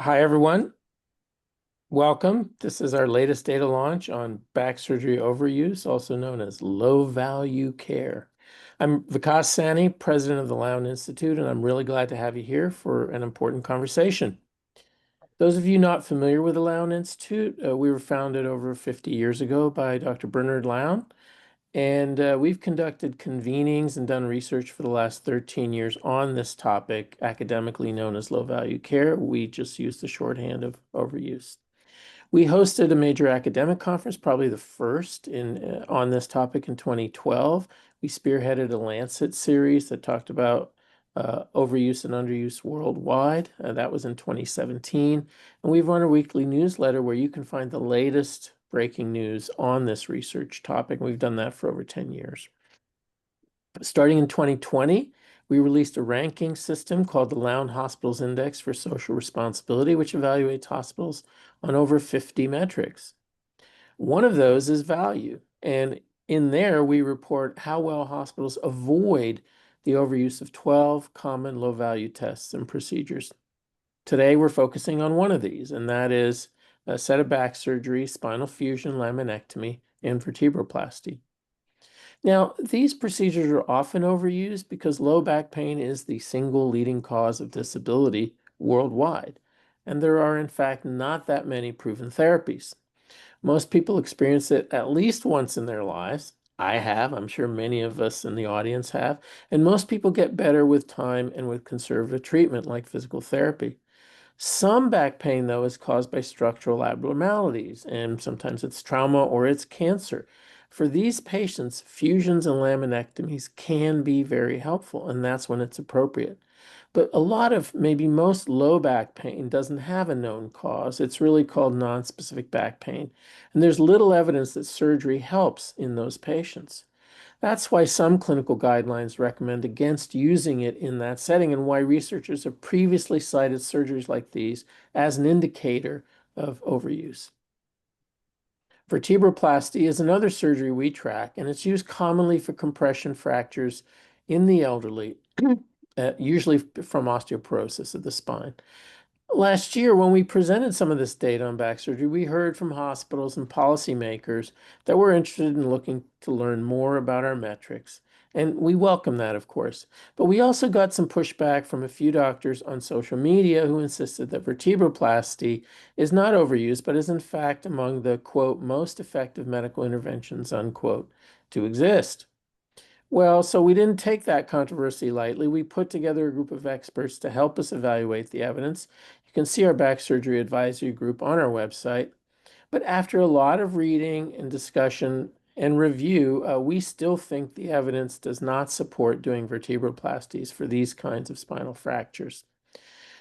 Hi, everyone. Welcome. This is our latest data launch on back surgery overuse, also known as low value care. I'm Vikas Saini, president of the Lown Institute, and I'm really glad to have you here for an important conversation. Those of you not familiar with the Lown Institute, we were founded over 50 years ago by Dr. Bernard Lown, and we've conducted convenings and done research for the last 13 years on this topic, academically known as low value care. We just use the shorthand of overuse. We hosted a major academic conference, probably the first on this topic in 2012. We spearheaded a Lancet series that talked about overuse and underuse worldwide. That was in 2017. And we've run a weekly newsletter where you can find the latest breaking news on this research topic. We've done that for over 10 years. Starting in 2020, we released a ranking system called the Lown Hospitals Index for Social Responsibility, which evaluates hospitals on over 50 metrics. One of those is value. And in there, we report how well hospitals avoid the overuse of 12 common low-value tests and procedures. Today, we're focusing on one of these, and that is a set of back surgery, spinal fusion, laminectomy, and vertebroplasty. Now, these procedures are often overused because low back pain is the single leading cause of disability worldwide, and there are, in fact, not that many proven therapies. Most people experience it at least once in their lives. I have, I'm sure many of us in the audience have, and most people get better with time and with conservative treatment like physical therapy. Some back pain, though, is caused by structural abnormalities, and sometimes it's trauma or it's cancer. For these patients, fusions and laminectomies can be very helpful, and that's when it's appropriate. But a lot of, maybe most low back pain doesn't have a known cause. It's really called nonspecific back pain. And there's little evidence that surgery helps in those patients. That's why some clinical guidelines recommend against using it in that setting and why researchers have previously cited surgeries like these as an indicator of overuse. Vertebroplasty is another surgery we track, and it's used commonly for compression fractures in the elderly, usually from osteoporosis of the spine. Last year, when we presented some of this data on back surgery, we heard from hospitals and policymakers that were interested in looking to learn more about our metrics. And we welcome that, of course. But we also got some pushback from a few doctors on social media who insisted that vertebroplasty is not overused, but is in fact among the, quote, most effective medical interventions, unquote, to exist. Well, so we didn't take that controversy lightly. We put together a group of experts to help us evaluate the evidence. You can see our back surgery advisory group on our website. But after a lot of reading and discussion and review, we still think the evidence does not support doing vertebroplasties for these kinds of spinal fractures.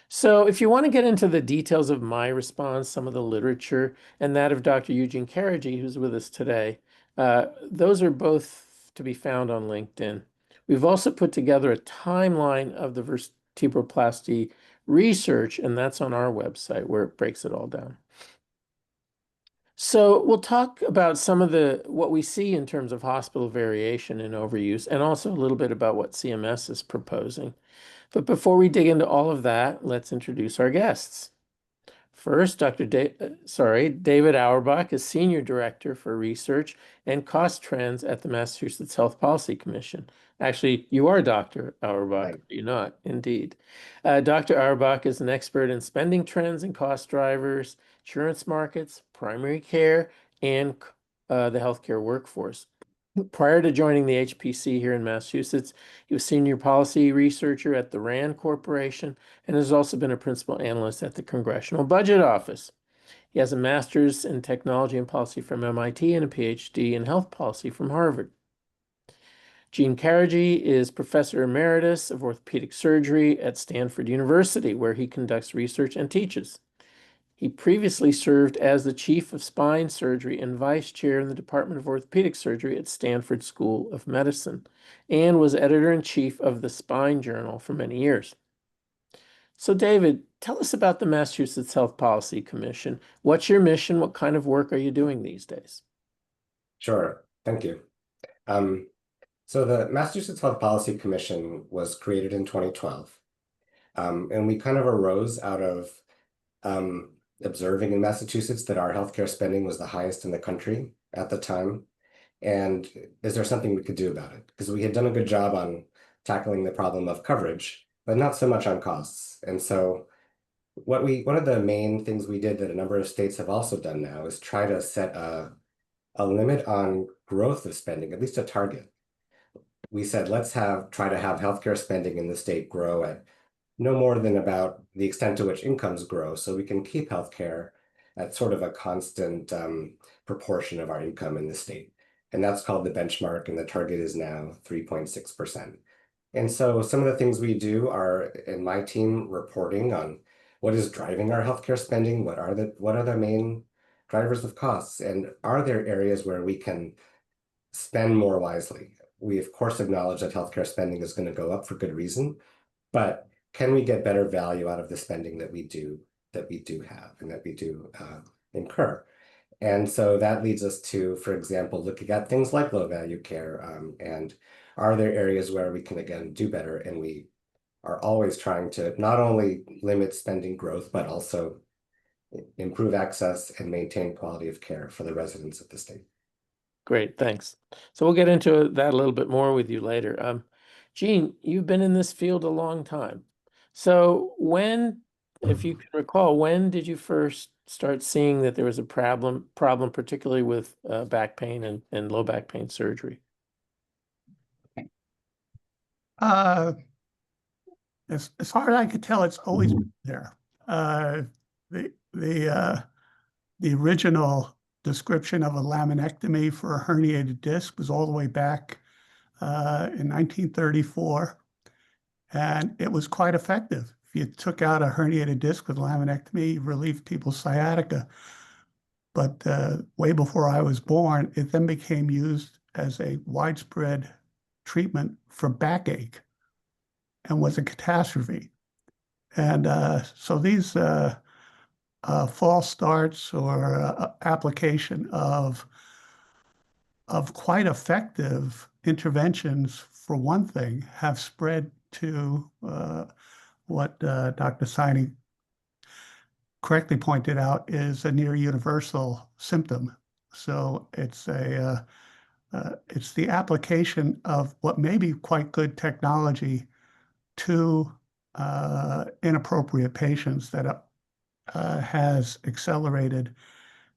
So if you want to get into the details of my response, some of the literature, and that of Dr. Eugene Karaji, who's with us today, those are both to be found on LinkedIn. We've also put together a timeline of the vertebroplasty research, and that's on our website where it breaks it all down. So we'll talk about some of what we see in terms of hospital variation and overuse, and also a little bit about what CMS is proposing. But before we dig into all of that, let's introduce our guests. First, David Auerbach is Senior Director for Research and Cost Trends at the Massachusetts Health Policy Commission. Actually, you are Dr. Auerbach, Right. are you not? Indeed. Dr. Auerbach is an expert in spending trends and cost drivers, insurance markets, primary care, and the healthcare workforce. Prior to joining the HPC here in Massachusetts, he was senior policy researcher at the RAND Corporation and has also been a principal analyst at the Congressional Budget Office. He has a master's in technology and policy from MIT and a PhD in health policy from Harvard. Gene Karaji is professor emeritus of orthopedic surgery at Stanford University, where he conducts research and teaches. He previously served as the chief of spine surgery and vice chair in the Department of Orthopedic Surgery at Stanford School of Medicine, and was editor-in-chief of the Spine Journal for many years. So, David, tell us about the Massachusetts Health Policy Commission. What's your mission? What kind of work are you doing these days? Sure. Thank you. So the Massachusetts Health Policy Commission was created in 2012. And we kind of arose out of um, observing in Massachusetts that our healthcare spending was the highest in the country at the time? And is there something we could do about it? Because we had done a good job on tackling the problem of coverage, but not so much on costs. And so one of the main things we did that a number of states have also done now is try to set a limit on growth of spending, at least a target. We said, let's try to have healthcare spending in the state grow at no more than about the extent to which incomes grow, so we can keep healthcare at sort of a constant proportion of our income in the state. And that's called the benchmark, and the target is now 3.6%. And so some of the things we do are in my team reporting on what is driving our healthcare spending, what are the main drivers of costs, and are there areas where we can spend more wisely? We of course acknowledge that healthcare spending is going to go up for good reason, but can we get better value out of the spending that we do have and that we do incur? And so that leads us to, for example, looking at things like low value care, and are there areas where we can again do better? And we are always trying to not only limit spending growth, but also improve access and maintain quality of care for the residents of the state. Great, thanks. So we'll get into that a little bit more with you later. Gene, you've been in this field a long time. So when, if you can recall, when did you first start seeing that there was a problem particularly with back pain and low back pain surgery? Uh, as far as I could tell, it's always been there. Uh, the the uh, the original description of a laminectomy for a herniated disc was all the way back in 1934, and it was quite effective. If you took out a herniated disc with laminectomy, you relieved people's sciatica. But way before I was born, it then became used as a widespread treatment for backache and was a catastrophe. And so these false starts or application of quite effective interventions, for one thing, have spread to what Dr. Saini correctly pointed out is a near universal symptom. So it's the application of what may be quite good technology to inappropriate patients that has accelerated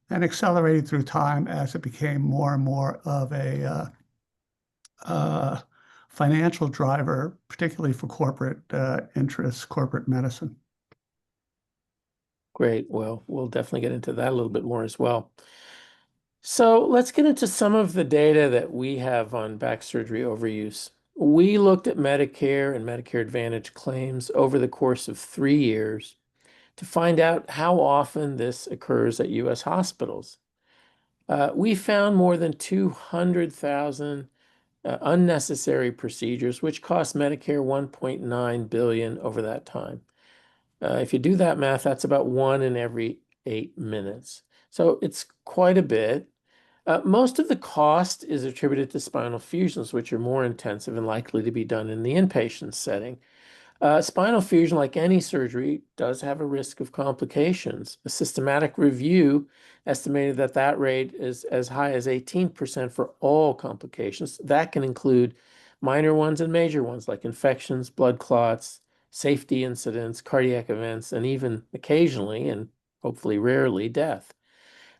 through time as it became more and more of a financial driver, particularly for corporate interests, corporate medicine. Great. Well, we'll definitely get into that a little bit more as well. So let's get into some of the data that we have on back surgery overuse. We looked at Medicare and Medicare Advantage claims over the course of 3 years to find out how often this occurs at U.S. hospitals. We found more than 200,000 unnecessary procedures, which cost Medicare $1.9 billion over that time. If you do that math, that's about 1 in every 8 minutes. So it's quite a bit. Most of the cost is attributed to spinal fusions, which are more intensive and likely to be done in the inpatient setting. Spinal fusion, like any surgery, does have a risk of complications. A systematic review estimated that that rate is as high as 18% for all complications. That can include minor ones and major ones like infections, blood clots, safety incidents, cardiac events, and even occasionally, and hopefully rarely, death.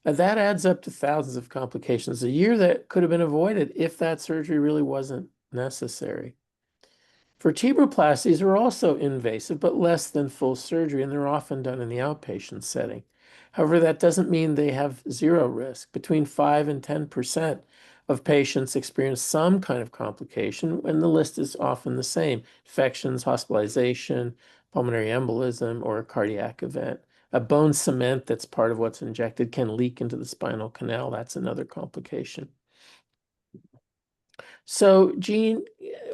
That adds up to thousands of complications a year that could have been avoided if that surgery really wasn't necessary. Vertebroplasties are also invasive, but less than full surgery, and they're often done in the outpatient setting. However, that doesn't mean they have zero risk. Between 5 and 10% of patients experience some kind of complication, and the list is often the same: infections, hospitalization, pulmonary embolism, or a cardiac event. A bone cement that's part of what's injected can leak into the spinal canal. That's another complication. So, Gene,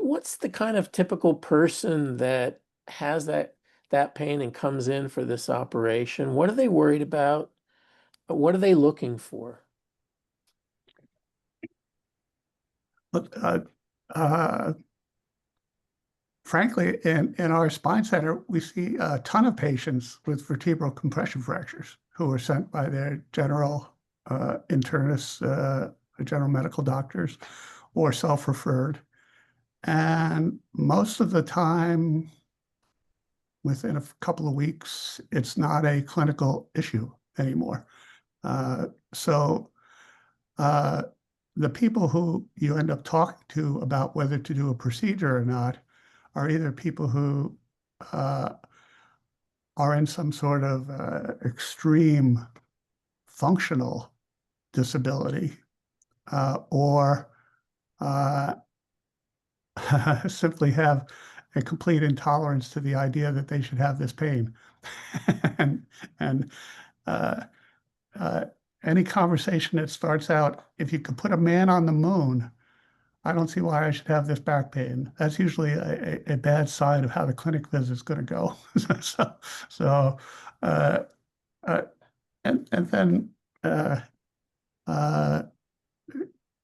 what's the kind of typical person that has that pain and comes in for this operation? What are they worried about? What are they looking for? But uh, frankly, in our spine center, we see a ton of patients with vertebral compression fractures who are sent by their general internists, general medical doctors, or self-referred. And most of the time, within a couple of weeks, it's not a clinical issue anymore. So the people who you end up talking to about whether to do a procedure or not are either people who are in some sort of extreme functional disability or simply have a complete intolerance to the idea that they should have this pain. and uh, uh, any conversation that starts out, if you could put a man on the moon, I don't see why I should have this back pain. That's usually a bad sign of how the clinic visit is going to go. so, so uh, uh, and then uh, uh,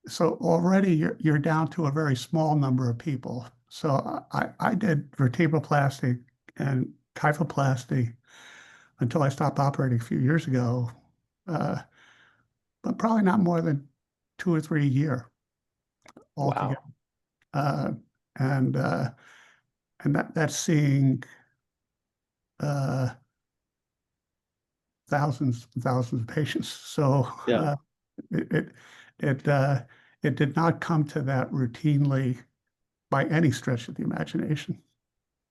so already you're down to a very small number of people. So I did vertebroplasty and kyphoplasty until I stopped operating a few years ago, uh, but probably not more than 2 or 3 a year altogether. Wow. Uh, and uh, and that's seeing uh, thousands and thousands of patients. So Yeah. it it it, uh, it did not come to that routinely by any stretch of the imagination.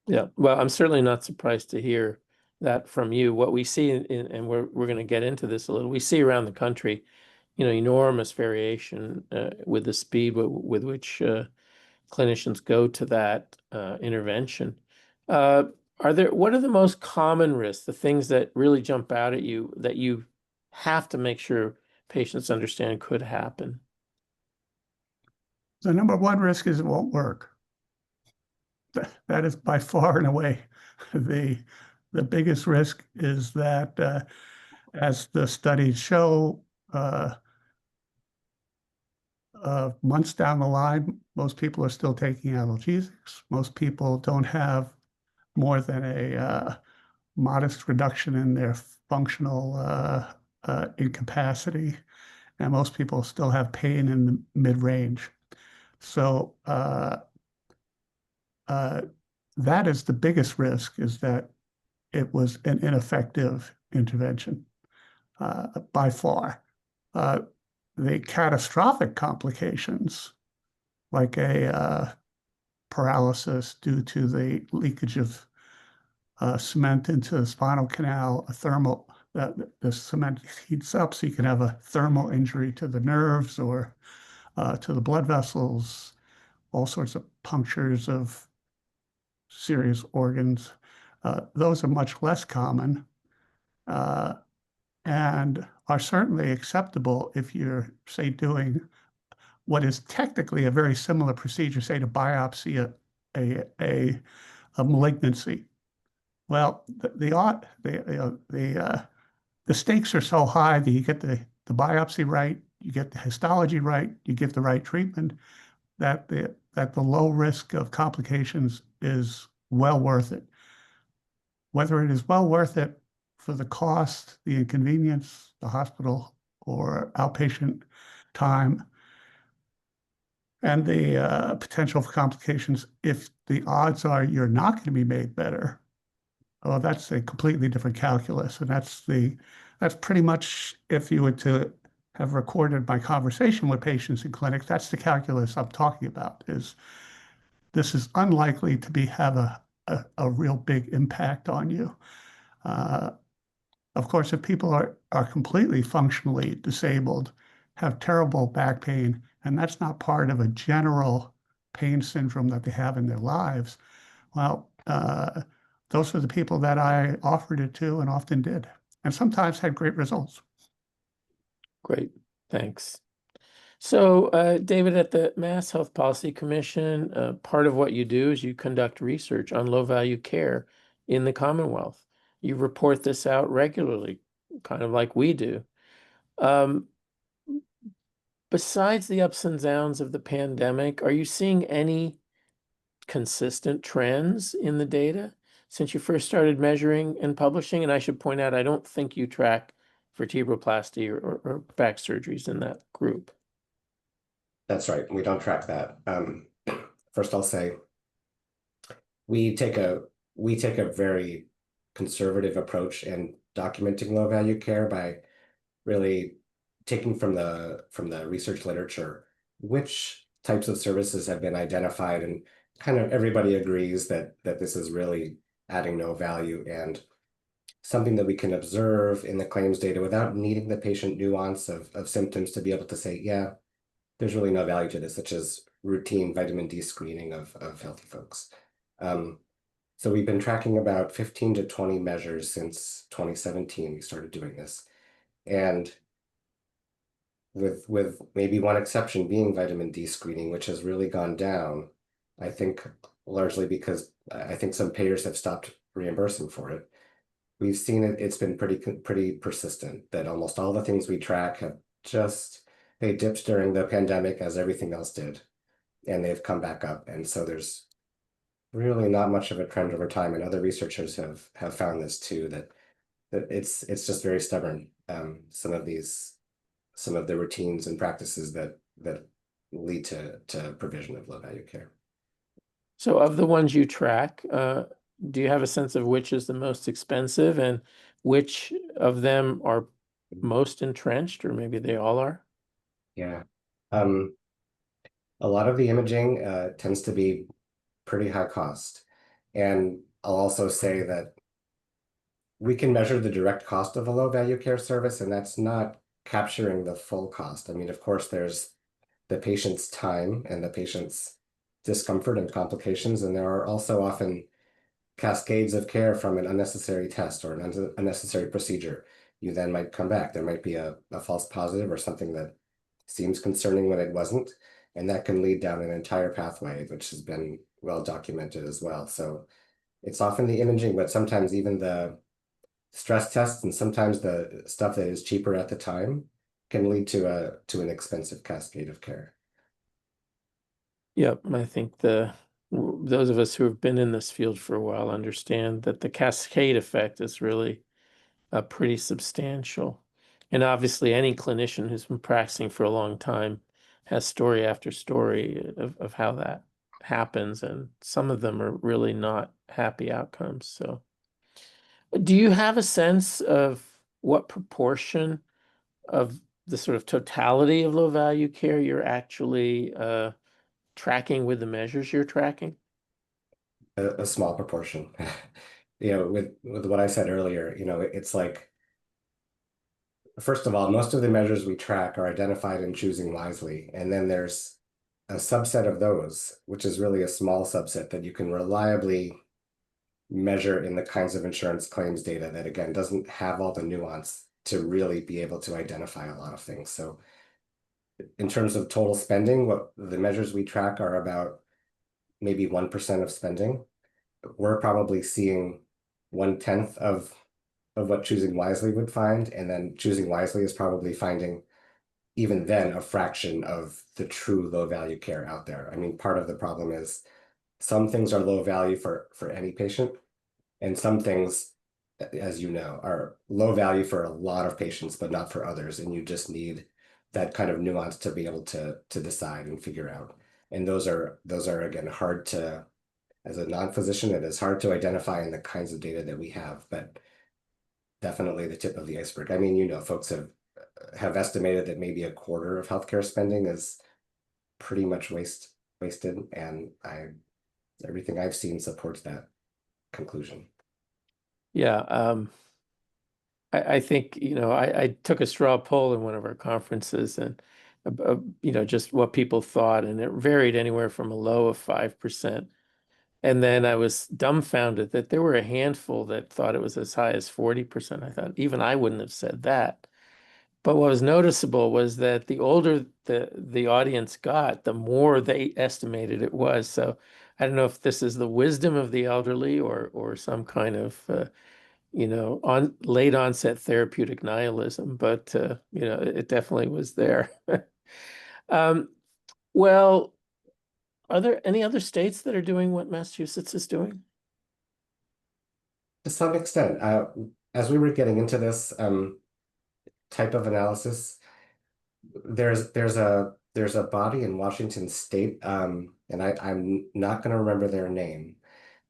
Yeah. Well, I'm certainly not surprised to hear that from you. What we see and we're going to get into this a little, we see around the country, enormous variation with the speed with which clinicians go to that intervention. Uh, what are the most common risks, the things that really jump out at you that you have to make sure patients understand could happen? The number one risk is it won't work. That is by far and away the the biggest risk is that as the studies show, months down the line, most people are still taking analgesics. Most people don't have more than a modest reduction in their functional incapacity, and most people still have pain in the mid-range. So uh, that is the biggest risk, is that it was an ineffective intervention by far. Uh, the catastrophic complications, like a paralysis due to the leakage of cement into the spinal canal, a thermal, the cement heats up, so you can have a thermal injury to the nerves or to the blood vessels, all sorts of punctures of serious organs. Those are much less common uh, and are certainly acceptable if you're, say, doing what is technically a very similar procedure, say, to biopsy a malignancy. Well, the stakes are so high that you get the biopsy right, you get the histology right, you give the right treatment, that the low risk of complications is well worth it. Whether it is well worth it for the cost, the inconvenience, the hospital or outpatient time, and the potential for complications, if the odds are you're not going to be made better, well, that's a completely different calculus. And that's pretty much, if you were to have recorded my conversation with patients in clinics, that's the calculus I'm talking about, is this is unlikely to have a real big impact on you. Of course, if people are completely functionally disabled, have terrible back pain, and that's not part of a general pain syndrome that they have in their lives, well, those are the people that I offered it to and often did, and sometimes had great results. Great, thanks. So, David, at the Mass Health Policy Commission, part of what you do is you conduct research on low-value care in the Commonwealth. You report this out regularly, kind of like we do. Besides the ups and downs of the pandemic, are you seeing any consistent trends in the data since you first started measuring and publishing? And I should point out, I don't think you track vertebroplasty or back surgeries in that group. That's right. We don't track that. First, I'll say we take a very conservative approach in documenting low value care by really taking from the research literature which types of services have been identified, and kind of everybody agrees that this is really adding no value and something that we can observe in the claims data without needing the patient nuance of symptoms to be able to say, yeah, there's really no value to this, such as routine vitamin D screening of healthy folks. So we've been tracking about 15 to 20 measures since 2017. We started doing this. And with maybe one exception being vitamin D screening, which has really gone down, I think largely because I think some payers have stopped reimbursing for it. We've seen it's been pretty persistent, that almost all the things we track have they dipped during the pandemic as everything else did, and they've come back up. And so there's really not much of a trend over time. And other researchers have found this too, that it's just very stubborn. Some of the routines and practices that lead to provision of low value care. So of the ones you track, do you have a sense of which is the most expensive and which of them are most entrenched, or maybe they all are? Yeah. A lot of the imaging tends to be pretty high cost. And I'll also say that we can measure the direct cost of a low value care service, and that's not capturing the full cost. I mean, of course, there's the patient's time and the patient's discomfort and complications, and there are also often cascades of care from an unnecessary test or an unnecessary procedure. You then might come back. There might be a false positive or something that seems concerning when it wasn't, and that can lead down an entire pathway, which has been well documented as well. So it's often the imaging, but sometimes even the stress tests and sometimes the stuff that is cheaper at the time can lead to an expensive cascade of care. Yep, I think those of us who have been in this field for a while understand that the cascade effect is really pretty substantial. And obviously, any clinician who's been practicing for a long time has story after story of how that happens, and some of them are really not happy outcomes. So, do you have a sense of what proportion of the sort of totality of low value care you're actually tracking with the measures you're tracking? A small proportion. With what I said earlier, it's like, first of all, most of the measures we track are identified in choosing wisely. And then there's a subset of those, which is really a small subset that you can reliably measure in the kinds of insurance claims data that, again, doesn't have all the nuance to really be able to identify a lot of things. So in terms of total spending, what the measures we track are about maybe 1% of spending. We're probably seeing 1/10 of what choosing wisely would find, and then choosing wisely is probably finding even then a fraction of the true low value care out there. I mean, part of the problem is some things are low value for any patient, and some things, as you know, are low value for a lot of patients, but not for others. And you just need that kind of nuance to be able to decide and figure out. And those are again hard to, as a non-physician, it is hard to identify in the kinds of data that we have, but definitely the tip of the iceberg. I mean, folks have estimated that maybe a quarter of healthcare spending is pretty much wasted, and everything I've seen supports that conclusion. Yeah, I think, I took a straw poll in one of our conferences and, just what people thought, and it varied anywhere from a low of 5%. And then I was dumbfounded that there were a handful that thought it was as high as 40%. I thought even I wouldn't have said that. But what was noticeable was that the older the audience got, the more they estimated it was. So I don't know if this is the wisdom of the elderly or some kind of on late onset therapeutic nihilism, but it definitely was there. Um, well, Are there any other states that are doing what Massachusetts is doing? To some extent, as we were getting into this type of analysis, there's a body in Washington State, and I'm not going to remember their name,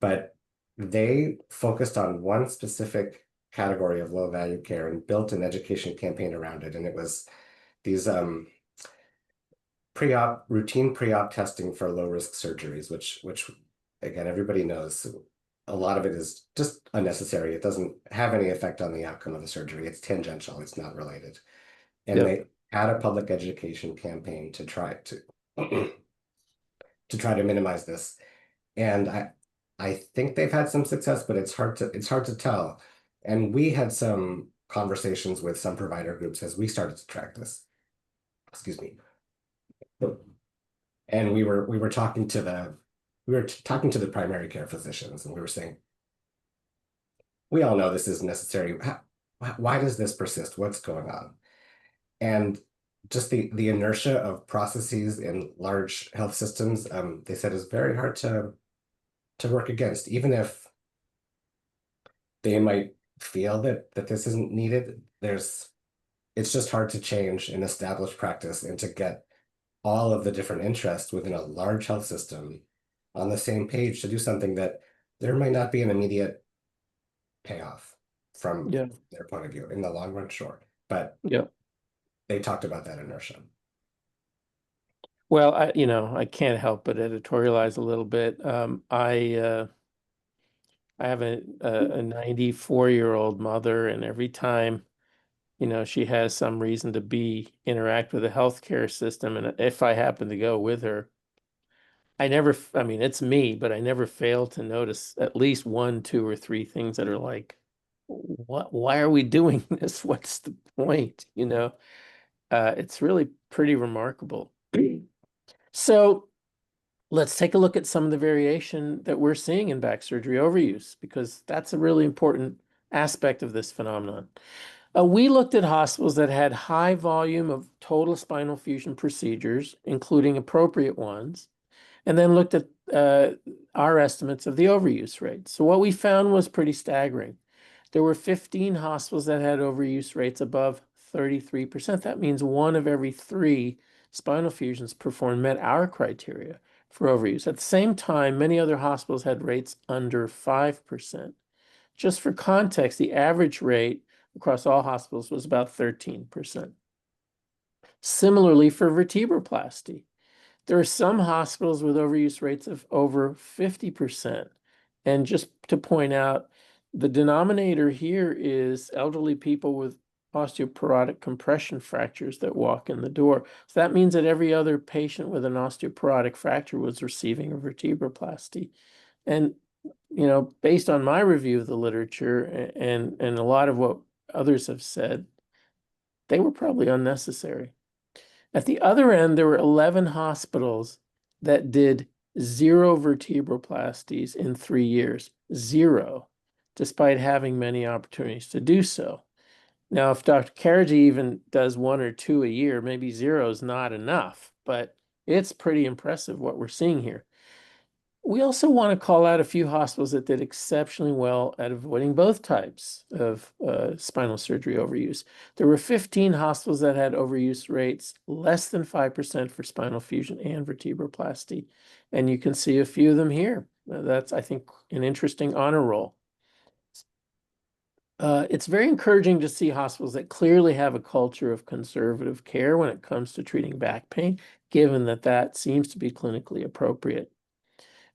but they focused on one specific category of low value care and built an education campaign around it. And it was these routine pre-op testing for low risk surgeries, which again everybody knows a lot of it is just unnecessary. It doesn't have any effect on the outcome of the surgery. It's tangential, it's not related. And Yep. they had a public education campaign to try to try to minimize this. And I think they've had some success, but it's hard to tell. And we had some conversations with some provider groups as we started to track this. Excuse me. And we were talking to the primary care physicians, and we were saying, we all know this is necessary. Why does this persist? What's going on? And just the inertia of processes in large health systems, they said is very hard to work against, even if they might feel that this isn't needed. It's just hard to change an established practice and to get all of the different interests within a large health system on the same page to do something that there might not be an immediate payoff from Yeah. their point of view in the long run, sure. But Yeah. they talked about that inertia. Well, I can't help but editorialize a little bit. I have a 94-year-old mother, and every time, she has some reason to interact with the healthcare system, and if I happen to go with her, I mean, it's me, but I never fail to notice at least one, two, or three things that are like, why are we doing this? What's the point? It's really pretty remarkable. So let's take a look at some of the variation that we're seeing in back surgery overuse, because that's a really important aspect of this phenomenon. We looked at hospitals that had high volume of total spinal fusion procedures, including appropriate ones, and then looked at our estimates of the overuse rate. So what we found was pretty staggering. There were 15 hospitals that had overuse rates above 33%. That means one of every three spinal fusions performed met our criteria for overuse. At the same time, many other hospitals had rates under 5%. Just for context, the average rate across all hospitals was about 13%. Similarly, for vertebroplasty, there are some hospitals with overuse rates of over 50%. And just to point out, the denominator here is elderly people with osteoporotic compression fractures that walk in the door. So that means that every other patient with an osteoporotic fracture was receiving a vertebroplasty. And, based on my review of the literature and a lot of what others have said, they were probably unnecessary. At the other end, there were 11 hospitals that did 0 vertebroplasties in 3 years, 0, despite having many opportunities to do so. Now, if Dr. Karaji even does 1 or 2 a year, maybe 0 is not enough, but it's pretty impressive what we're seeing here. We also want to call out a few hospitals that did exceptionally well at avoiding both types of spinal surgery overuse. There were 15 hospitals that had overuse rates less than 5% for spinal fusion and vertebroplasty. And you can see a few of them here. That's, I think, an interesting honor roll. It's very encouraging to see hospitals that clearly have a culture of conservative care when it comes to treating back pain, given that that seems to be clinically appropriate.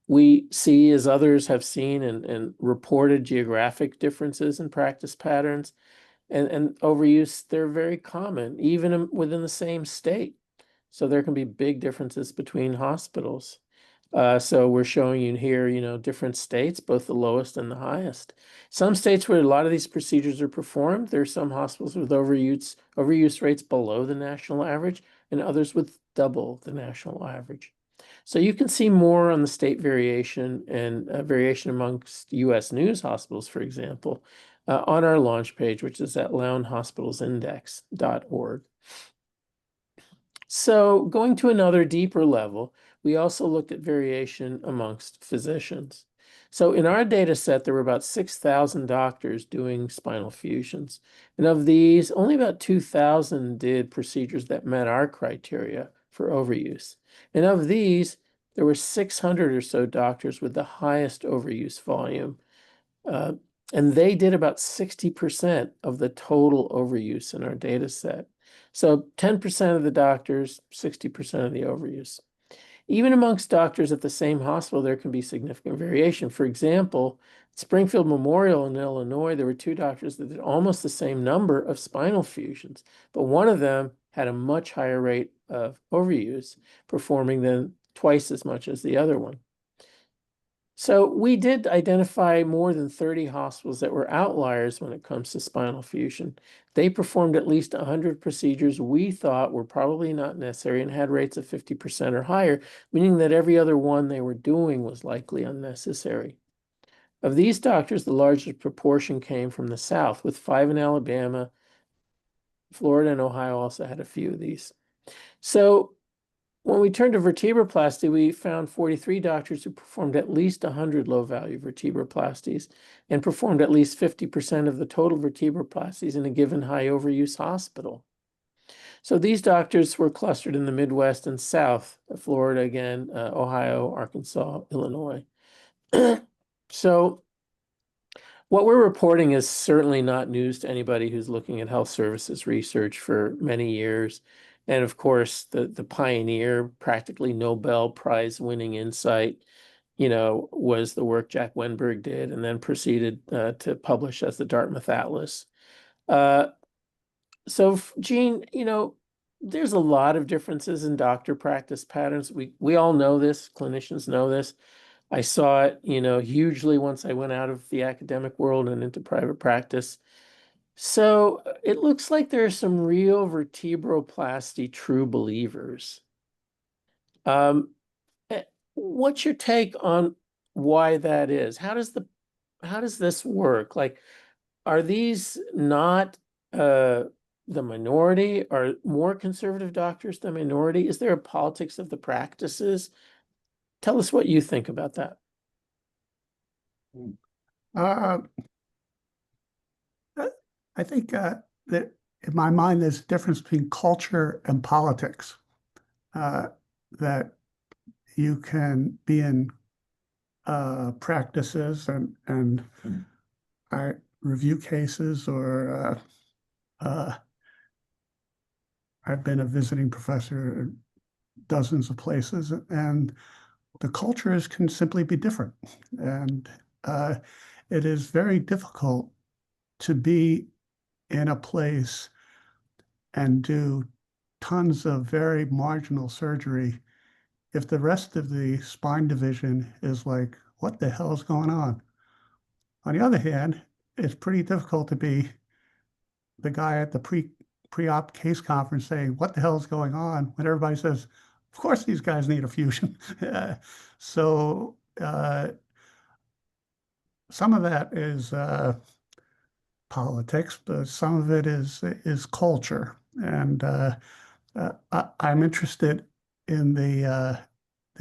We see, as others have seen and reported, geographic differences in practice patterns and overuse. They're very common, even within the same state. So there can be big differences between hospitals. So we're showing you here, different states, both the lowest and the highest. Some states where a lot of these procedures are performed, there are some hospitals with overuse rates below the national average and others with double the national average. So you can see more on the state variation and variation amongst U.S. News hospitals, for example, on our launch page, which is at lownhospitalsindex.org. So going to another deeper level, we also looked at variation amongst physicians. So in our data set, there were about 6,000 doctors doing spinal fusions. And of these, only about 2,000 did procedures that met our criteria for overuse. And of these, there were 600 or so doctors with the highest overuse volume. Uh, and they did about 60% of the total overuse in our data set. So 10% of the doctors, 60% of the overuse. Even amongst doctors at the same hospital, there can be significant variation. For example, Springfield Memorial in Illinois, there were two doctors that did almost the same number of spinal fusions, but one of them had a much higher rate of overuse, performing than twice as much as the other one. So we did identify more than 30 hospitals that were outliers when it comes to spinal fusion. They performed at least 100 procedures we thought were probably not necessary and had rates of 50% or higher, meaning that every other one they were doing was likely unnecessary. Of these doctors, the largest proportion came from the South, with 5 in Alabama. Florida and Ohio also had a few of these. So when we turned to vertebroplasty, we found 43 doctors who performed at least 100 low-value vertebroplasties and performed at least 50% of the total vertebroplasties in a given high overuse hospital. So these doctors were clustered in the Midwest and South, Florida again, Ohio, Arkansas, Illinois. So what we're reporting is certainly not news to anybody who's looking at health services research for many years. And of course, the pioneer, practically Nobel Prize winning insight, was the work Jack Wenberg did and then proceeded to publish as the Dartmouth Atlas. So Gene, there's a lot of differences in doctor practice patterns. We all know this, clinicians know this. I saw it, hugely once I went out of the academic world and into private practice. So it looks like there are some real vertebroplasty true believers. What's your take on why that is? How does this work? Like, are these not the minority? Are more conservative doctors the minority? Is there a politics of the practices? Tell us what you think about that. Uh, I think that in my mind, there's a difference between culture and politics. That you can be in practices and I review cases, or I've been a visiting professor in dozens of places, and the cultures can simply be different. And it is very difficult to be in a place and do tons of very marginal surgery if the rest of the spine division is like, what the hell is going on? On the other hand, it's pretty difficult to be the guy at the pre-op case conference saying, what the hell is going on, when everybody says, of course these guys need a fusion. So some of that is politics, but some of it is culture. And I'm interested in the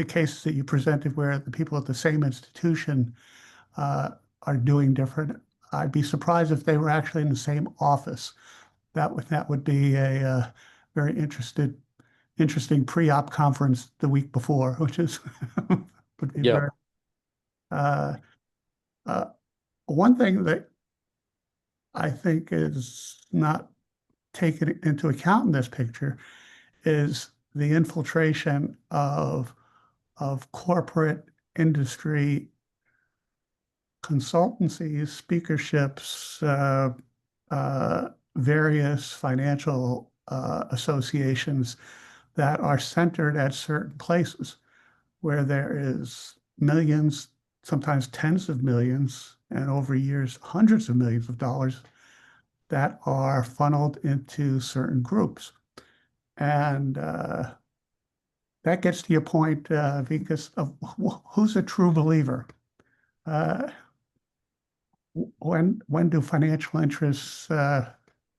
cases that you presented where the people at the same institution are doing different. I'd be surprised if they were actually in the same office. That would be a very interesting pre-op conference the week before, which is would be Yep. very. Uh, uh, One thing that I think is not taken into account in this picture is the infiltration of corporate industry consultancies, speakerships, various financial associations that are centered at certain places where there is millions, sometimes tens of millions, and over years, hundreds of millions of dollars that are funneled into certain groups. And that gets to your point, Vikas, of who's a true believer. When do financial interests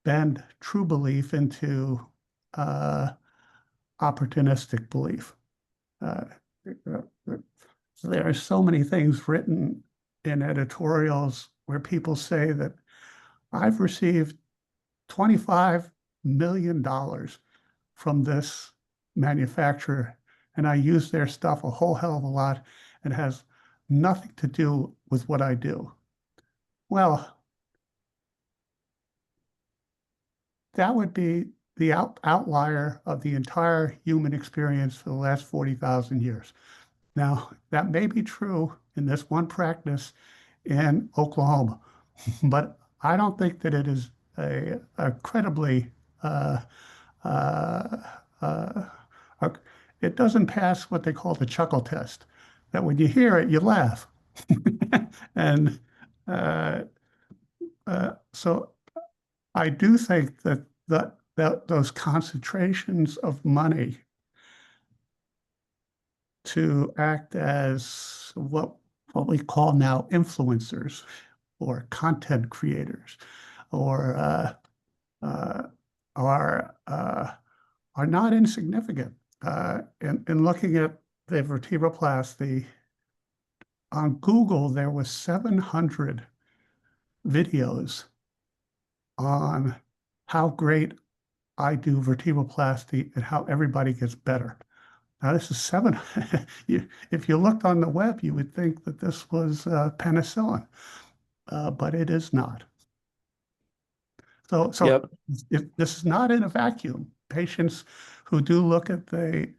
bend true belief into opportunistic belief. There are so many things written in editorials where people say that I've received $25 million from this manufacturer, and I use their stuff a whole hell of a lot and has nothing to do with what I do. Well, that would be the outlier of the entire human experience for the last 40,000 years. Now, that may be true in this one practice in Oklahoma, but I don't think that it is a credibly, uh, uh, uh, it doesn't pass what they call the chuckle test, that when you hear it, you laugh. And so I do think that those concentrations of money to act as what we call now influencers or content creators or uh, are not insignificant. In looking at the vertebroplasty on Google, there was 700 videos on how great I do vertebroplasty and how everybody gets better. Now, this is seven. If you looked on the web, you would think that this was penicillin, but it is not. So Yep. this is not in a vacuum. Patients who do look at the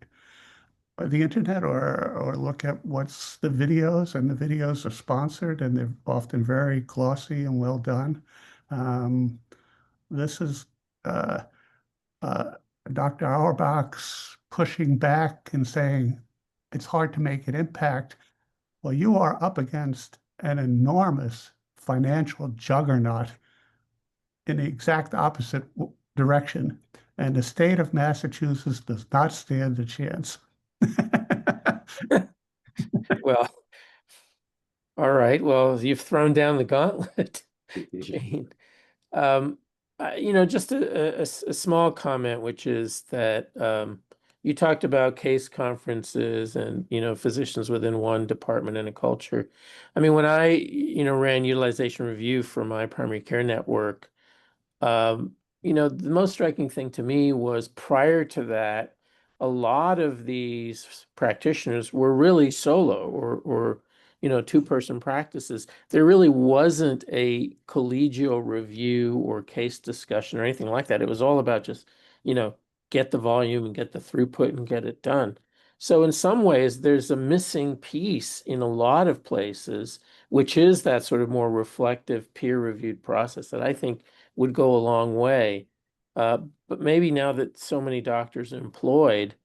internet or look at what's the videos, and the videos are sponsored and they're often very glossy and well done. This is uh, uh, Dr. Auerbach's pushing back and saying it's hard to make an impact. Well, you are up against an enormous financial juggernaut in the exact opposite direction. And the state of Massachusetts does not stand a chance. Well, all right. Well, you've thrown down the gauntlet, Jane. Um, just a small comment, which is that you talked about case conferences and, physicians within one department and a culture. I mean, when I, ran utilization review for my primary care network, the most striking thing to me was prior to that, a lot of these practitioners were really solo or two-person practices. There really wasn't a collegial review or case discussion or anything like that. It was all about just, get the volume and get the throughput and get it done. So in some ways, there's a missing piece in a lot of places, which is that sort of more reflective peer-reviewed process that I think would go a long way. But maybe now that so many doctors are employed,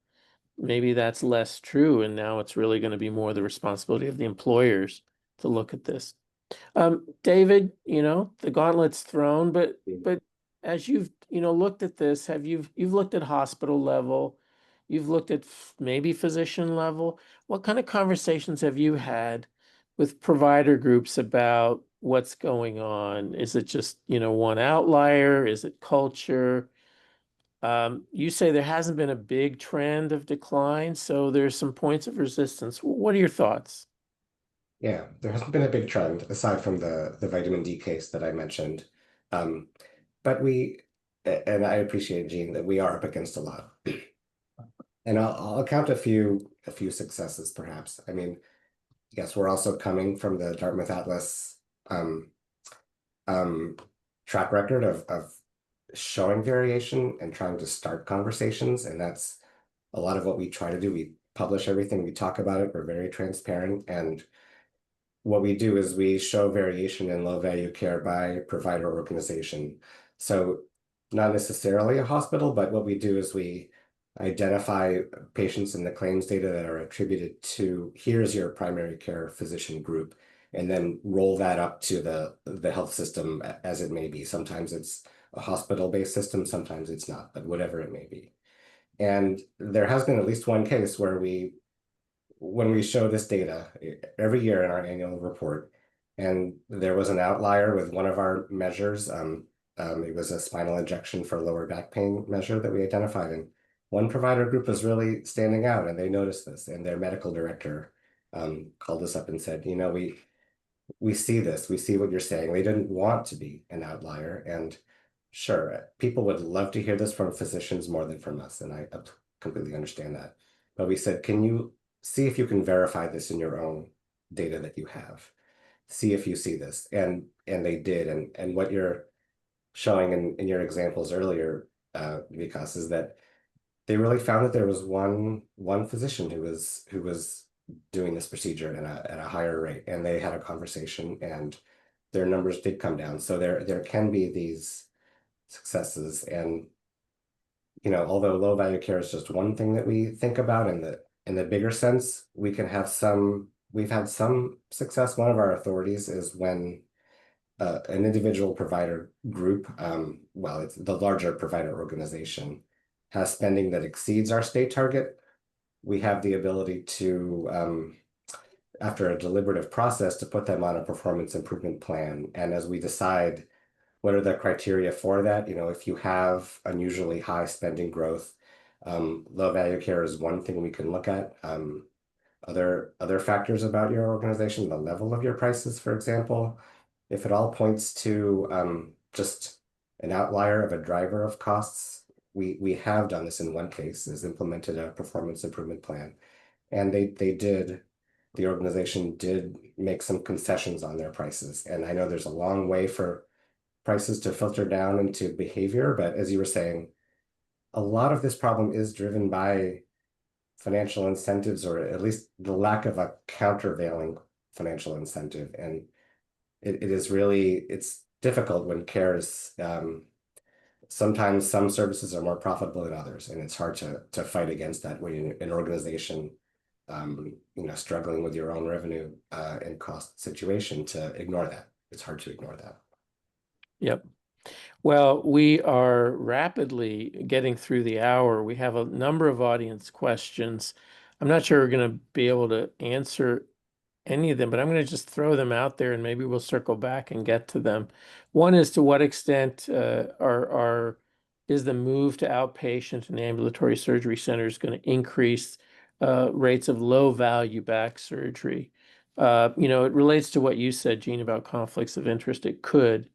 maybe that's less true. And now it's really going to be more the responsibility of the employers to look at this. David, the gauntlet's thrown, but as you've, looked at this, you've looked at hospital level, you've looked at maybe physician level. What kind of conversations have you had with provider groups about what's going on? Is it just, one outlier? Is it culture? You say there hasn't been a big trend of decline, so there's some points of resistance. What are your thoughts? Yeah, there hasn't been a big trend aside from the vitamin D case that I mentioned. Um, but and I appreciate, Gene, that we are up against a lot. And I'll count a few successes, perhaps. I mean, yes, we're also coming from the Dartmouth Atlas um, um, track record of showing variation and trying to start conversations. And that's a lot of what we try to do. We publish everything, we talk about it, we're very transparent. And what we do is we show variation in low value care by provider organization. So not necessarily a hospital, but what we do is we identify patients in the claims data that are attributed to here's your primary care physician group, and then roll that up to the health system as it may be. Sometimes it's a hospital-based system, sometimes it's not, but whatever it may be. And there has been at least one case where when we show this data every year in our annual report, and there was an outlier with one of our measures. It was a spinal injection for lower back pain measure that we identified, and one provider group was really standing out, and they noticed this, and their medical director called us up and said, you know, we see this, we see what you're saying. They didn't want to be an outlier, and sure, people would love to hear this from physicians more than from us, and I completely understand that. But we said, can you see if you can verify this in your own data that you have? See if you see this, and they did, and what you're showing in your examples earlier, Vikas, is that they really found that there was one physician who was doing this procedure at a higher rate, and they had a conversation, and their numbers did come down. So there can be these successes, and although low value care is just one thing that we think about in the bigger sense, we've had some success. One of our authorities is when an individual provider group, well, it's the larger provider organization, has spending that exceeds our state target. We have the ability to, after a deliberative process, to put them on a performance improvement plan. And as we decide what are the criteria for that, if you have unusually high spending growth, low value care is one thing we can look at. Other factors about your organization, the level of your prices, for example, if it all points to just an outlier of a driver of costs, we have done this in one case, is implemented a performance improvement plan. And the organization did make some concessions on their prices. And I know there's a long way for prices to filter down into behavior, but as you were saying, a lot of this problem is driven by financial incentives, or at least the lack of a countervailing financial incentive. And it's difficult when care is, sometimes some services are more profitable than others, and it's hard to fight against that when you're an organization, struggling with your own revenue and cost situation, to ignore that. It's hard to ignore that. Yep. Well, we are rapidly getting through the hour. We have a number of audience questions. I'm not sure we're going to be able to answer any of them, but I'm going to just throw them out there and maybe we'll circle back and get to them. One is, to what extent is the move to outpatient and ambulatory surgery centers going to increase rates of low value back surgery? It relates to what you said, Gene, about conflicts of interest. It could.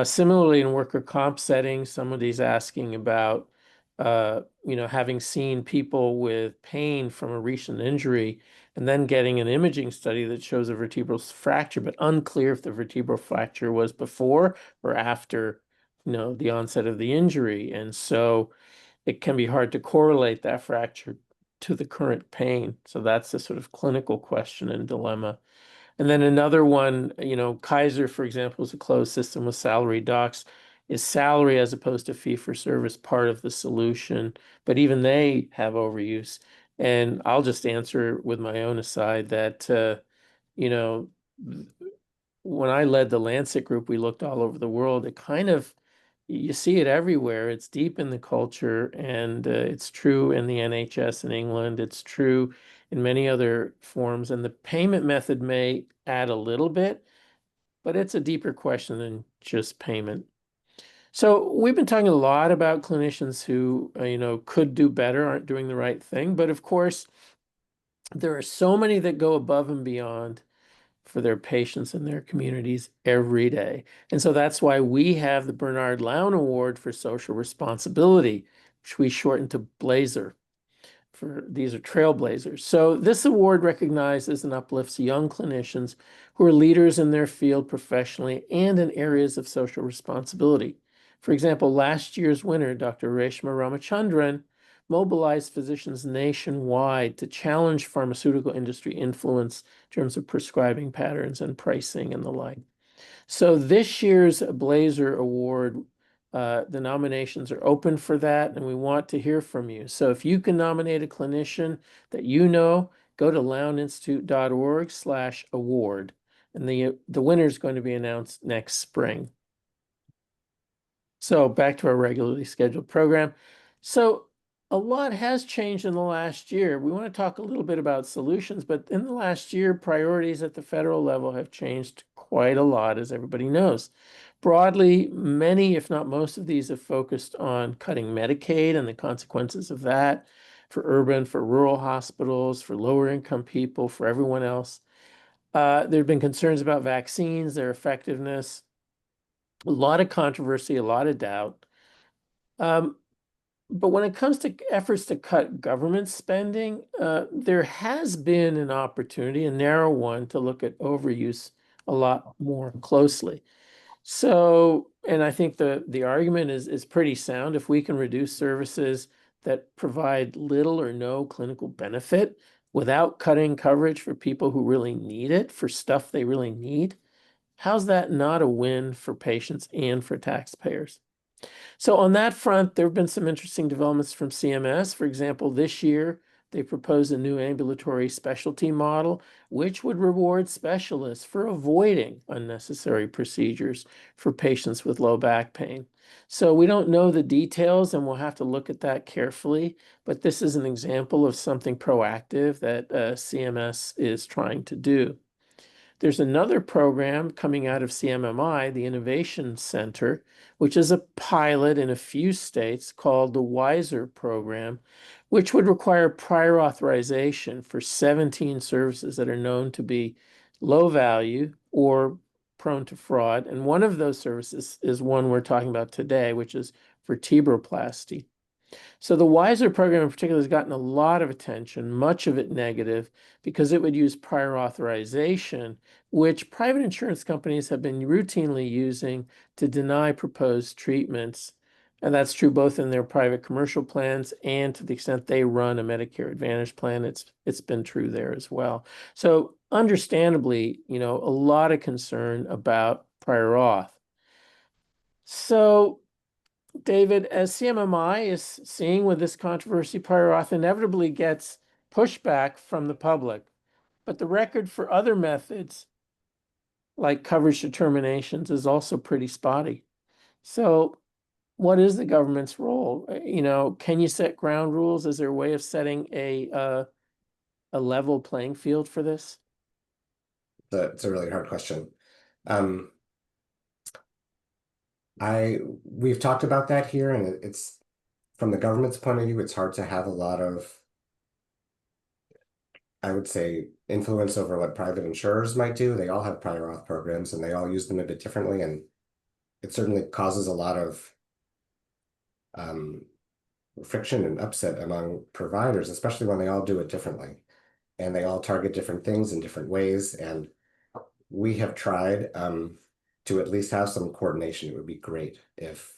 Similarly, in worker comp settings, somebody's asking about, having seen people with pain from a recent injury and then getting an imaging study that shows a vertebral fracture, but unclear if the vertebral fracture was before or after, the onset of the injury. And so it can be hard to correlate that fracture to the current pain. So that's a sort of clinical question and dilemma. And then another one, Kaiser, for example, is a closed system with salary docs. Is salary as opposed to fee for service part of the solution? But even they have overuse. And I'll just answer with my own aside that, you know, when I led the Lancet group, we looked all over the world. It kind of, you see it everywhere. It's deep in the culture, and it's true in the NHS in England. It's true in many other forms. And the payment method may add a little bit, but it's a deeper question than just payment. So we've been talking a lot about clinicians who, could do better, aren't doing the right thing. But of course, there are so many that go above and beyond for their patients and their communities every day. And so that's why we have the Bernard Lown Award for Social Responsibility, which we shorten to Blazer. These are trailblazers. So this award recognizes and uplifts young clinicians who are leaders in their field professionally and in areas of social responsibility. For example, last year's winner, Dr. Reshma Ramachandran, mobilized physicians nationwide to challenge pharmaceutical industry influence in terms of prescribing patterns and pricing and the like. So this year's Blazer Award, the nominations are open for that, and we want to hear from you. So if you can nominate a clinician that go to lowninstitute.org/award, and the winner is going to be announced next spring. So back to our regularly scheduled program. So a lot has changed in the last year. We want to talk a little bit about solutions, but in the last year, priorities at the federal level have changed quite a lot, as everybody knows. Broadly, many, if not most of these, have focused on cutting Medicaid and the consequences of that for urban, for rural hospitals, for lower income people, for everyone else. There have been concerns about vaccines, their effectiveness, a lot of controversy, a lot of doubt. Um, but when it comes to efforts to cut government spending, there has been an opportunity, a narrow one, to look at overuse a lot more closely. So, and I think the argument is pretty sound. If we can reduce services that provide little or no clinical benefit without cutting coverage for people who really need it, for stuff they really need, how's that not a win for patients and for taxpayers? So on that front, there have been some interesting developments from CMS. For example, this year, they proposed a new ambulatory specialty model, which would reward specialists for avoiding unnecessary procedures for patients with low back pain. So we don't know the details, and we'll have to look at that carefully. But this is an example of something proactive that CMS is trying to do. There's another program coming out of CMMI, the Innovation Center, which is a pilot in a few states called the WISER program, which would require prior authorization for 17 services that are known to be low value or prone to fraud. And one of those services is one we're talking about today, which is vertebroplasty. So the WISER program in particular has gotten a lot of attention, much of it negative, because it would use prior authorization, which private insurance companies have been routinely using to deny proposed treatments. And that's true both in their private commercial plans and to the extent they run a Medicare Advantage plan, it's been true there as well. So understandably, a lot of concern about prior auth. So David, as CMMI is seeing with this controversy, prior auth inevitably gets pushback from the public. But the record for other methods, like coverage determinations, is also pretty spotty. So what is the government's role? Can you set ground rules? Is there a way of setting a level playing field for this? It's a really hard question. Um, we've talked about that here, and it's from the government's point of view, it's hard to have a lot of, I would say, influence over what private insurers might do. They all have prior auth programs and they all use them a bit differently, and it certainly causes a lot of um, friction and upset among providers, especially when they all do it differently and they all target different things in different ways. And we have tried to at least have some coordination. It would be great if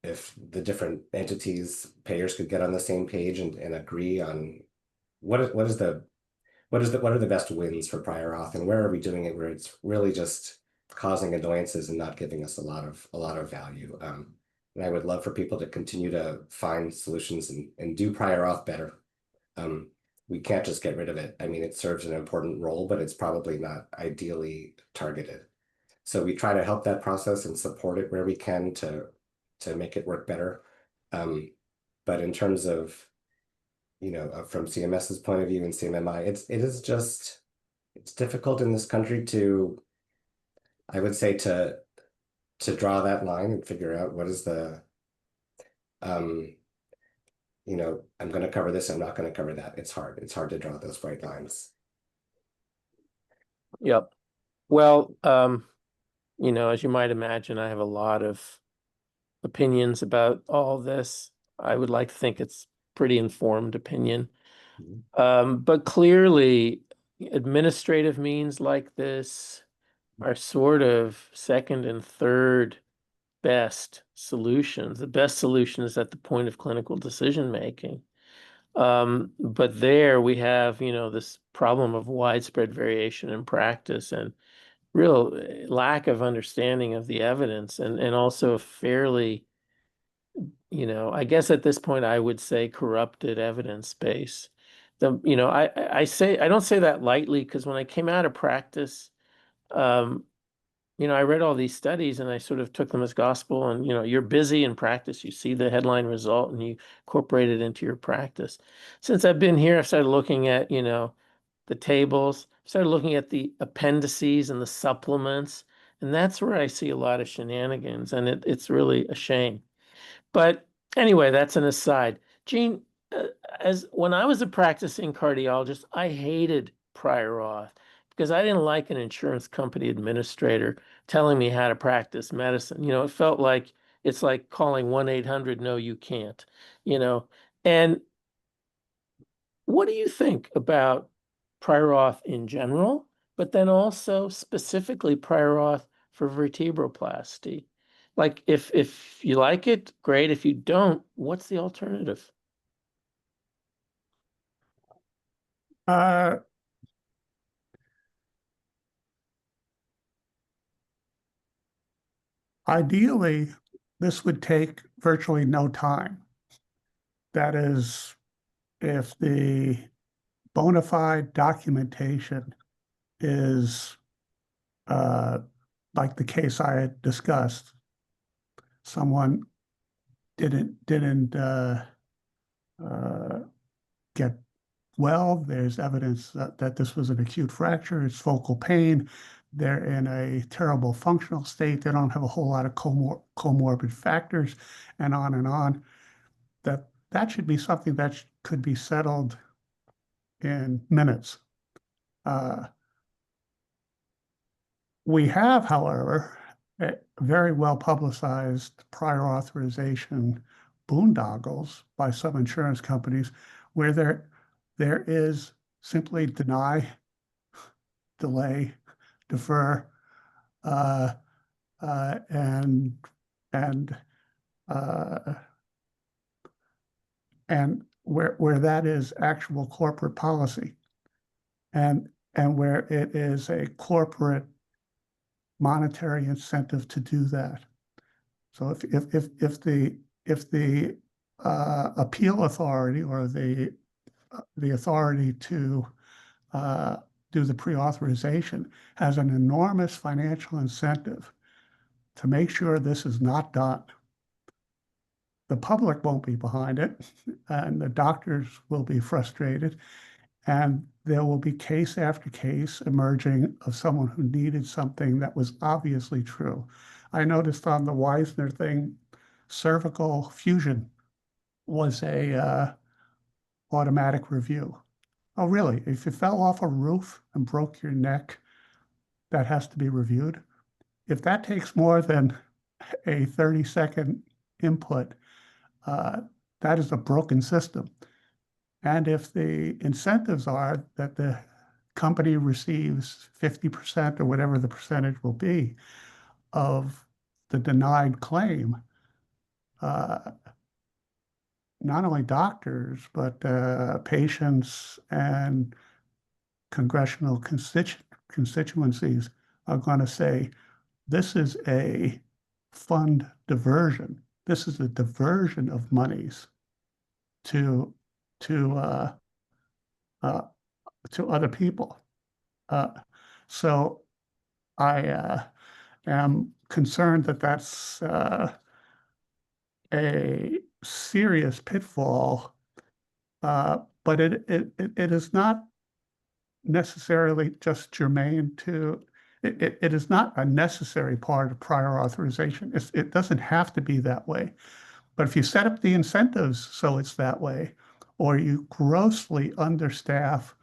the different entities, payers could get on the same page and agree on what are the best wins for prior auth and where are we doing it where it's really just causing annoyances and not giving us a lot of value. And I would love for people to continue to find solutions and do prior auth better. We can't just get rid of it. I mean, it serves an important role, but it's probably not ideally targeted. So we try to help that process and support it where we can to make it work better. But in terms of, from CMS's point of view and CMMI, it's difficult in this country to, I would say, to draw that line and figure out what is the, I'm going to cover this, I'm not going to cover that. It's hard. It's hard to draw those bright lines. Yep. Well, as you might imagine, I have a lot of opinions about all this. I would like to think it's pretty informed opinion. But clearly, administrative means like this are sort of second and third best solutions. The best solution is at the point of clinical decision making. But there we have, this problem of widespread variation in practice and real lack of understanding of the evidence and also a fairly, I guess at this point I would say corrupted evidence base. I don't say that lightly because when I came out of practice, I read all these studies and I sort of took them as gospel. And, you're busy in practice. You see the headline result and you incorporate it into your practice. Since I've been here, I've started looking at, the tables, started looking at the appendices and the supplements. And that's where I see a lot of shenanigans. And it's really a shame. But anyway, that's an aside. Gene, uh, as when I was a practicing cardiologist, I hated prior auth because I didn't like an insurance company administrator telling me how to practice medicine. It felt like it's like calling 1-800 no you can't, you know. And what do you think about prior auth in general, but then also specifically prior auth for vertebroplasty? Like if you like it, great. If you don't, what's the alternative? Uh, Ideally, this would take virtually no time. That is, if the bona fide documentation is like the case I had discussed, someone didn't uh, get well. There's evidence that this was an acute fracture. It's focal pain. They're in a terrible functional state. They don't have a whole lot of comorbid factors, and on and on. That should be something that could be settled in minutes. Uh, we have, however, a very well publicized prior authorization boondoggles by some insurance companies where there is simply deny, delay, defer, uh, uh, and and uh, and where that is actual corporate policy, and where it is a corporate monetary incentive to do that. So if the appeal authority or the authority to uh, do the pre-authorization has an enormous financial incentive to make sure this is not done, the public won't be behind it, and the doctors will be frustrated, and there will be case after case emerging of someone who needed something that was obviously true. I noticed on the Wisner thing, cervical fusion was a automatic review. Oh, really? If you fell off a roof and broke your neck, that has to be reviewed. If that takes more than a 30-second input, uh, that is a broken system. And if the incentives are that the company receives 50% or whatever the percentage will be of the denied claim, uh, not only doctors, but patients and congressional constituencies are going to say, this is a fund diversion. This is a diversion of monies to to uh, uh, to other people. Uh, so I am concerned that that's a serious pitfall, but it is not necessarily just germane to it is not a necessary part of prior authorization. It doesn't have to be that way. But if you set up the incentives so it's that way, or you grossly understaff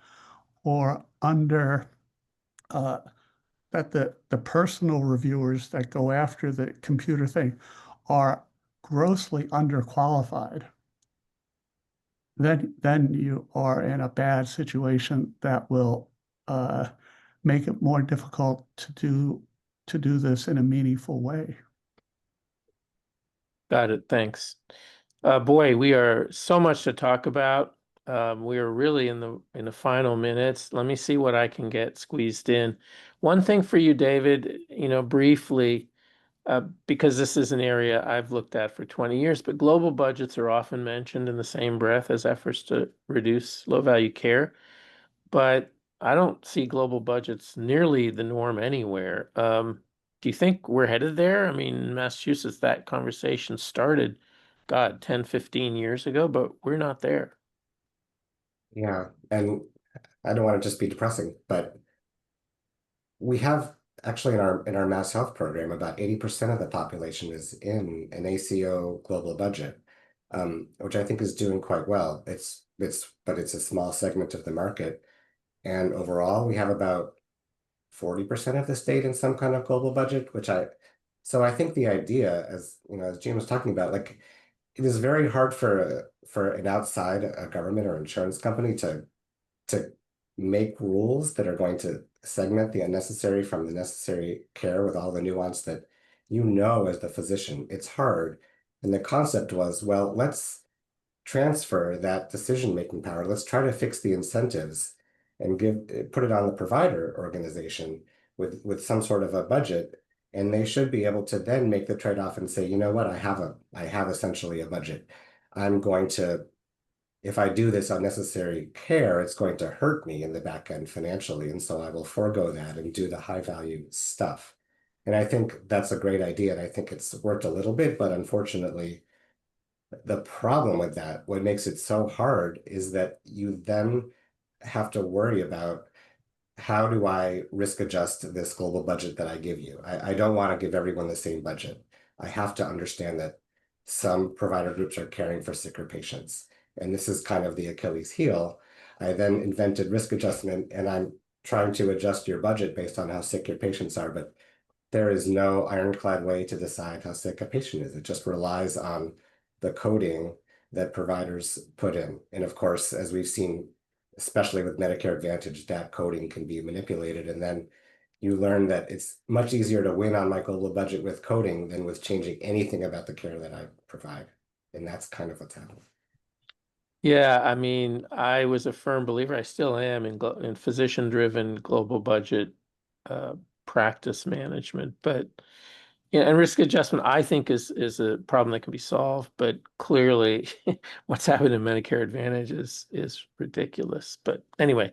or under uh, that the personal reviewers that go after the computer thing are grossly underqualified, then you are in a bad situation that will uh, make it more difficult to do this in a meaningful way. Got it. Thanks. Boy, we are so much to talk about. We are really in the final minutes. Let me see what I can get squeezed in. One thing for you, David, briefly, because this is an area I've looked at for 20 years, but global budgets are often mentioned in the same breath as efforts to reduce low value care. But I don't see global budgets nearly the norm anywhere. Do you think we're headed there? I mean, in Massachusetts, that conversation started, God, 10, 15 years ago, but we're not there. Yeah, and I don't want to just be depressing, but we have actually in our mass health program, about 80% of the population is in an ACO global budget, which I think is doing quite well. But it's a small segment of the market. And overall, we have about 40% of the state in some kind of global budget, so I think the idea, as you know, as Gene was talking about, like it is very hard for an outside a government or insurance company to make rules that are going to segment the unnecessary from the necessary care with all the nuance that you know as the physician. It's hard. And the concept was, well, let's transfer that decision-making power. Let's try to fix the incentives and put it on the provider organization with some sort of a budget. And they should be able to then make the trade-off and say, you know what, I have essentially a budget. I'm going to if I do this unnecessary care, it's going to hurt me in the back end financially. And so I will forego that and do the high value stuff. And I think that's a great idea. And I think it's worked a little bit, but unfortunately, the problem with that, what makes it so hard is that you then have to worry about how do I risk adjust this global budget that I give you? I don't want to give everyone the same budget. I have to understand that some provider groups are caring for sicker patients. And this is kind of the Achilles heel. I then invented risk adjustment, and I'm trying to adjust your budget based on how sick your patients are. But there is no ironclad way to decide how sick a patient is. It just relies on the coding that providers put in. And of course, as we've seen, especially with Medicare Advantage, that coding can be manipulated. And then you learn that it's much easier to win on my global budget with coding than with changing anything about the care that I provide. And that's kind of what's happening. Yeah, I mean, I was a firm believer, I still am in physician-driven global budget uh, practice management, but yeah, and risk adjustment, I think is a problem that can be solved, but clearly what's happened in Medicare Advantage is ridiculous. But anyway,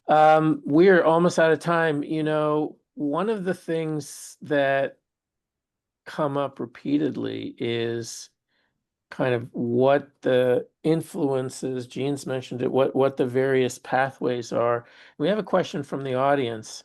we're almost out of time. You know, one of the things that come up repeatedly is kind of what the influences, Gene's mentioned it, what the various pathways are. We have a question from the audience.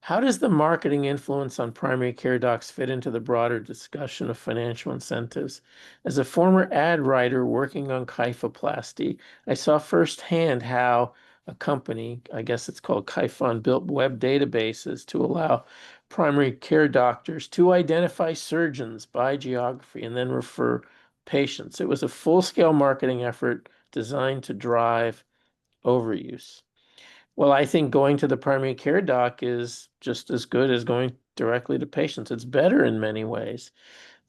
How does the marketing influence on primary care docs fit into the broader discussion of financial incentives? As a former ad writer working on kyphoplasty, I saw firsthand how a company, I guess it's called Kyphon, built web databases to allow primary care doctors to identify surgeons by geography and then refer patients. It was a full-scale marketing effort designed to drive overuse. Well, I think going to the primary care doc is just as good as going directly to patients. It's better in many ways.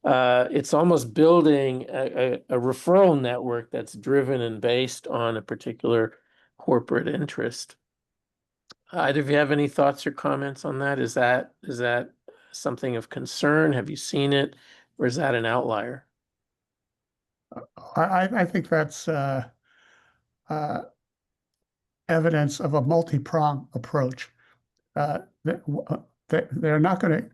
It's almost building a referral network that's driven and based on a particular corporate interest. Either of you have any thoughts or comments on that? Is that something of concern? Have you seen it, or is that an outlier? I think that's uh, evidence of a multi-pronged approach. They're not going to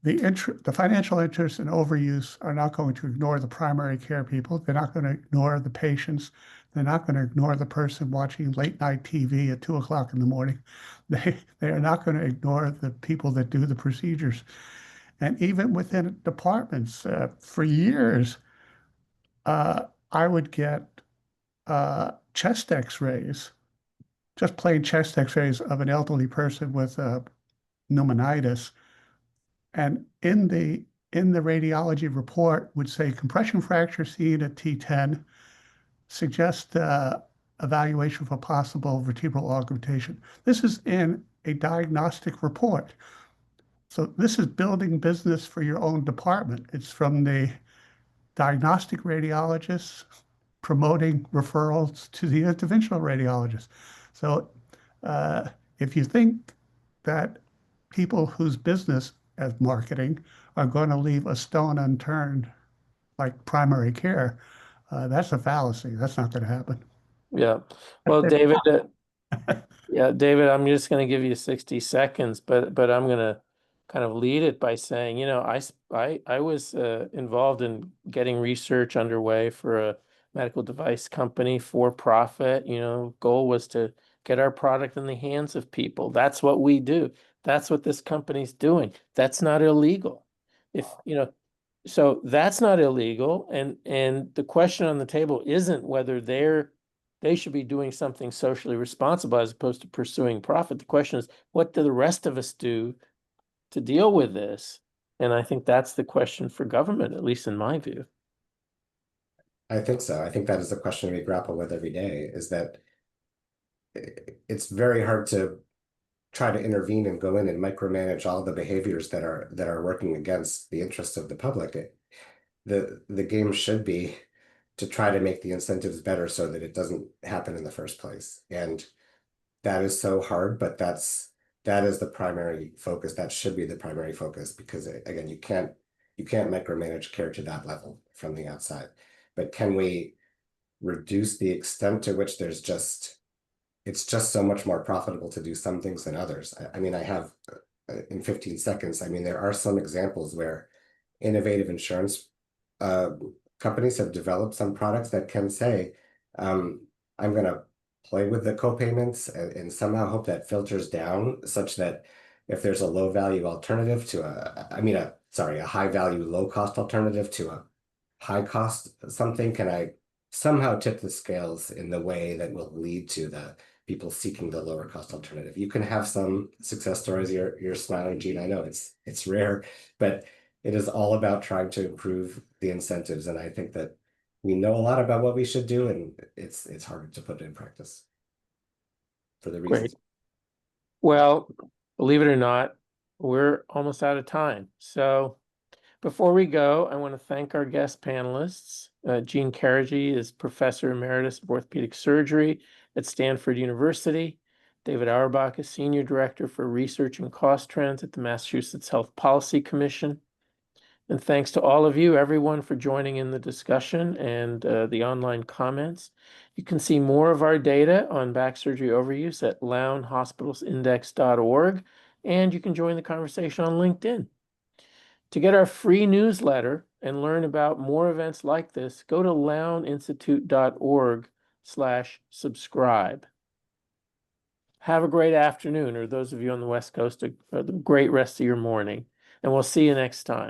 the financial interests and overuse are not going to ignore the primary care people. They're not going to ignore the patients. They're not going to ignore the person watching late night TV at 2 o'clock in the morning. They are not going to ignore the people that do the procedures. And even within departments, for years, I would get chest X-rays, just plain chest X-rays of an elderly person with pneumonitis, and in the radiology report would say compression fracture seen at T10 suggest evaluation for possible vertebral augmentation. This is in a diagnostic report. So this is building business for your own department. It's from the diagnostic radiologists promoting referrals to the interventional radiologist. So if you think that people whose business as marketing are going to leave a stone unturned, like primary care, that's a fallacy. That's not going to happen. Yeah. Well, David, yeah, David, I'm just going to give you 60 seconds, but I'm going to kind of lead it by saying, you know, I was involved in getting research underway for a medical device company for profit. You know, goal was to get our product in the hands of people. That's what we do. That's what this company's doing. That's not illegal. If, you know, so that's not illegal. And the question on the table isn't whether they should be doing something socially responsible as opposed to pursuing profit. The question is, what do the rest of us do to deal with this? And I think that's the question for government, at least in my view. I think so. I think that is the question we grapple with every day, is that it's very hard to try to intervene and go in and micromanage all the behaviors that are working against the interests of the public. The game should be to try to make the incentives better so that it doesn't happen in the first place. And that is so hard, but that is the primary focus. That should be the primary focus, because again, you can't micromanage care to that level from the outside. But can we reduce the extent to which it's just so much more profitable to do some things than others? I mean, I have in 15 seconds, I mean, there are some examples where innovative insurance companies have developed some products that can say, I'm going to play with the co-payments and somehow hope that filters down such that if there's a low value alternative to a high value, low cost alternative to a high cost something, can I somehow tip the scales in the way that will lead to the people seeking the lower cost alternative? You can have some success stories. You're smiling, Gene. I know it's rare, but it is all about trying to improve the incentives. And I think that we know a lot about what we should do, and it's harder to put it in practice for the reasons. Great. Well, believe it or not, we're almost out of time. So before we go, I want to thank our guest panelists. Gene Carrigy is Professor Emeritus of Orthopedic Surgery at Stanford University. David Auerbach is Senior Director for Research and Cost Trends at the Massachusetts Health Policy Commission. And thanks to all of you, everyone, for joining in the discussion and the online comments. You can see more of our data on back surgery overuse at lownhospitalsindex.org, and you can join the conversation on LinkedIn. To get our free newsletter and learn about more events like this, go to lowninstitute.org/subscribe. Have a great afternoon, or those of you on the West Coast, a great rest of your morning, and we'll see you next time.